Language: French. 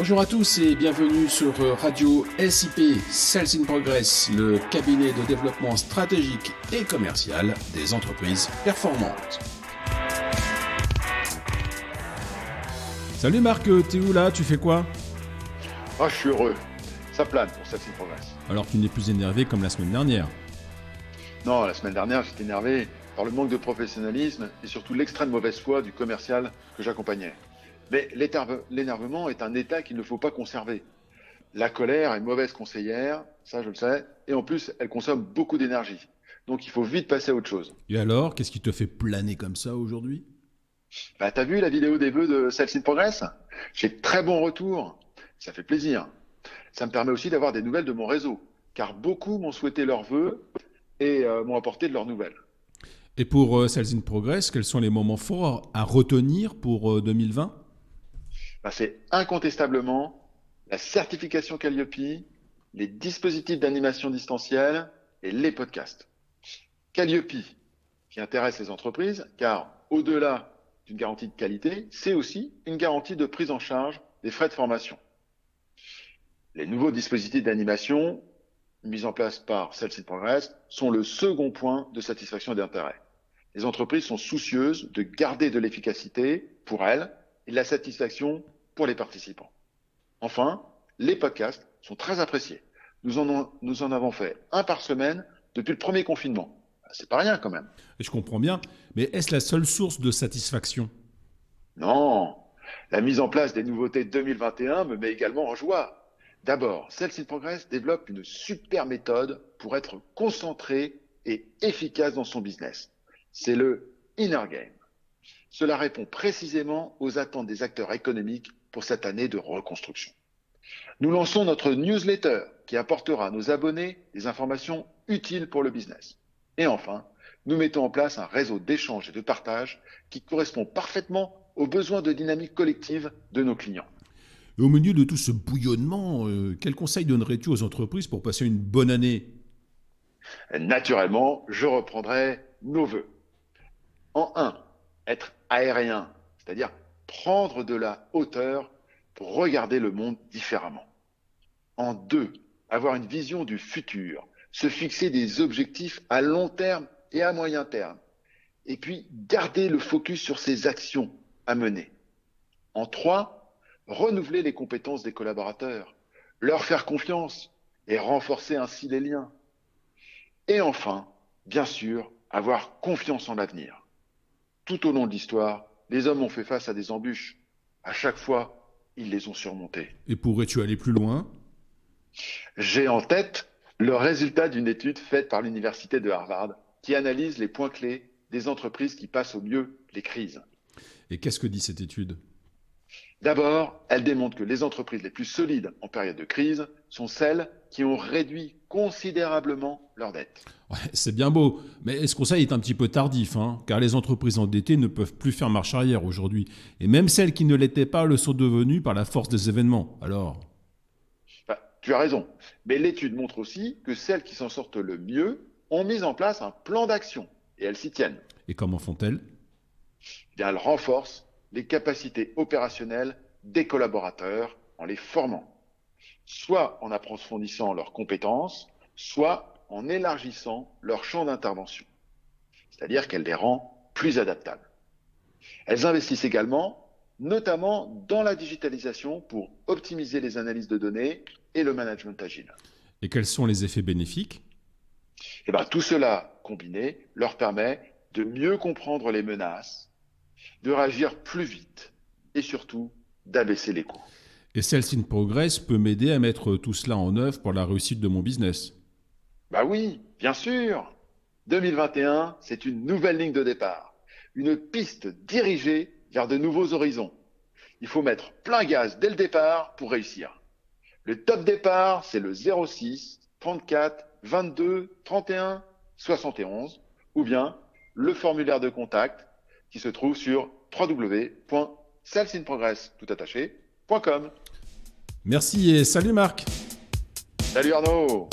Bonjour à tous et bienvenue sur Radio SIP, Sales in Progress, le cabinet de développement stratégique et commercial des entreprises performantes. Salut Marc, t'es où là? Tu fais quoi? Ah, je suis heureux. Ça plane pour Sales in Progress. Alors tu n'es plus énervé comme la semaine dernière. Non, la semaine dernière, j'étais énervé par le manque de professionnalisme et surtout l'extrême mauvaise foi du commercial que j'accompagnais. Mais l'énervement est un état qu'il ne faut pas conserver. La colère est mauvaise conseillère, ça je le sais, et en plus, elle consomme beaucoup d'énergie. Donc il faut vite passer à autre chose. Et alors, qu'est-ce qui te fait planer comme ça aujourd'hui? T'as vu la vidéo des vœux de Sales in Progress? J'ai de très bons retours. Ça fait plaisir. Ça me permet aussi d'avoir des nouvelles de mon réseau, car beaucoup m'ont souhaité leurs vœux et m'ont apporté de leurs nouvelles. Et pour Sales in Progress, quels sont les moments forts à retenir pour 2020? C'est incontestablement la certification Calliope, les dispositifs d'animation distancielle et les podcasts. Calliope, qui intéresse les entreprises, car au-delà d'une garantie de qualité, c'est aussi une garantie de prise en charge des frais de formation. Les nouveaux dispositifs d'animation mis en place par Sales in Progress sont le second point de satisfaction et d'intérêt. Les entreprises sont soucieuses de garder de l'efficacité pour elles et de la satisfaction pour les participants. Enfin, les podcasts sont très appréciés. Nous en avons fait un par semaine depuis le premier confinement. C'est pas rien quand même. Je comprends bien, mais est-ce la seule source de satisfaction? Non, la mise en place des nouveautés 2021 me met également en joie. D'abord, Sales in Progress développe une super méthode pour être concentré et efficace dans son business. C'est le Inner Game. Cela répond précisément aux attentes des acteurs économiques pour cette année de reconstruction. Nous lançons notre newsletter qui apportera à nos abonnés des informations utiles pour le business. Et enfin, nous mettons en place un réseau d'échange et de partage qui correspond parfaitement aux besoins de dynamique collective de nos clients. Et au milieu de tout ce bouillonnement, quel conseil donnerais-tu aux entreprises pour passer une bonne année? Naturellement, je reprendrai nos vœux. En 1, être aérien, c'est-à-dire prendre de la hauteur pour regarder le monde différemment. En 2, avoir une vision du futur, se fixer des objectifs à long terme et à moyen terme. Et puis, garder le focus sur ses actions à mener. En 3, renouveler les compétences des collaborateurs, leur faire confiance et renforcer ainsi les liens. Et enfin, bien sûr, avoir confiance en l'avenir. Tout au long de l'histoire, les hommes ont fait face à des embûches. À chaque fois, ils les ont surmontées. Et pourrais-tu aller plus loin? J'ai en tête le résultat d'une étude faite par l'université de Harvard qui analyse les points clés des entreprises qui passent au mieux les crises. Et qu'est-ce que dit cette étude? D'abord, elle démontre que les entreprises les plus solides en période de crise sont celles qui ont réduit considérablement leurs dettes. Ouais, c'est bien beau, mais ce conseil est un petit peu tardif, car les entreprises endettées ne peuvent plus faire marche arrière aujourd'hui. Et même celles qui ne l'étaient pas le sont devenues par la force des événements. Alors, Tu as raison, mais l'étude montre aussi que celles qui s'en sortent le mieux ont mis en place un plan d'action et elles s'y tiennent. et comment font-elles? Elles renforcent les capacités opérationnelles des collaborateurs en les formant, soit en approfondissant leurs compétences, soit en élargissant leur champ d'intervention, c'est-à-dire qu'elles les rendent plus adaptables. Elles investissent également, notamment dans la digitalisation pour optimiser les analyses de données et le management agile. Et quels sont les effets bénéfiques? Tout cela combiné leur permet de mieux comprendre les menaces, de réagir plus vite et surtout d'abaisser les coûts. Et Sales in Progress peut m'aider à mettre tout cela en œuvre pour la réussite de mon business. Oui, bien sûr. 2021, c'est une nouvelle ligne de départ, une piste dirigée vers de nouveaux horizons. Il faut mettre plein gaz dès le départ pour réussir. Le top départ, c'est le 06 34 22 31 71 ou bien le formulaire de contact qui se trouve sur www.salesinprogress.com. Merci et salut Marc! Salut Arnaud!